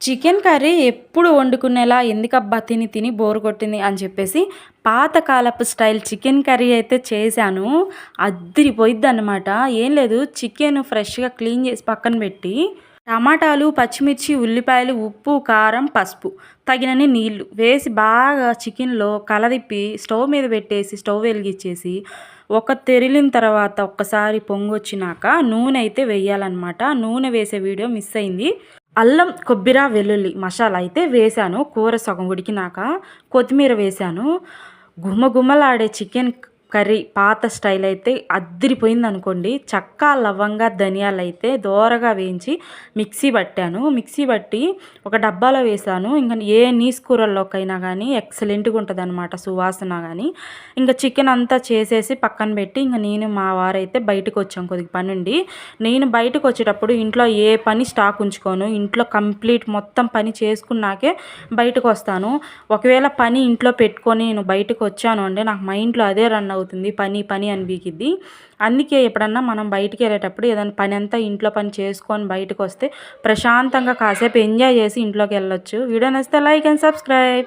Chicken curry ఎప్పుడు వండుకునేలా ఎందుకబ్బా తిని తిని బోర్ కొట్టింది అని చెప్పేసి పాతకాలపు స్టైల్ చికెన్ కర్రీ అయితే చేశాను. అద్దిరిపోయిద్దనమాట. ఏం లేదు, చికెన్ ఫ్రెష్‌గా క్లీన్ చేసి పక్కన పెట్టి, టమాటాలు, పచ్చిమిర్చి, ఉల్లిపాయలు, ఉప్పు, కారం, పసుపు, తగినన్ని నీళ్లు వేసి బాగా చికెన్‌లో కలదిప్పి స్టవ్ మీద పెట్టేసి స్టవ్ వెలిగిచ్చేసి ఒక తెరిలిన తర్వాత ఒక్కసారి పొంగొచ్చినాక నూనె అయితే వేయాలనమాట. నూనె వేసే వీడియో మిస్ అయింది. అల్లం, కొబ్బెర, వెల్లుల్లి మసాలా అయితే వేశాను. కూర సగం ఉడికినాక కొత్తిమీర వేశాను. గుమగుమలాడే చికెన్ కర్రీ పాత స్టైల్ అయితే అద్దిరిపోయిందనుకోండి. చెక్క, లవంగా, ధనియాలైతే దోరగా వేయించి మిక్సీ పట్టాను. మిక్సీ పట్టి ఒక డబ్బాలో వేశాను. ఇంక ఏ నీసు కూరల్లోకైనా కానీ ఎక్సలెంట్‌గా ఉంటదనమాట సువాసన గానీ. ఇంక చికెన్ అంతా చేసేసి పక్కన పెట్టి ఇంక నేను మా వారైతే బయటకొచ్చాం కొద్దిగా పనుండి. నేను బయటకొచ్చేటప్పుడు ఇంట్లో ఏ పని స్టాక్ ఉంచుకోను. ఇంట్లో కంప్లీట్ మొత్తం పని చేసుకున్నాకే బయటకొస్తాను. ఒకవేళ పని ఇంట్లో పెట్టుకొని నేను బయటకొచ్చాను అంటే నాకు మైండ్‌లో అదే రన్ అవుతుంది. పని పని అనిపిచ్చిద్ది. అందుకే ఎప్పుడన్నా మనం బయటికెళ్ళేటప్పుడు ఏదైనా పనంతా ఇంట్లో పని చేసుకొని బయటకొస్తే ప్రశాంతంగా కాసేపు ఎంజాయ్ చేసి ఇంట్లోకెళ్ళొచ్చు. వీడియో నచ్చితే లైక్ అండ్ సబ్స్క్రైబ్.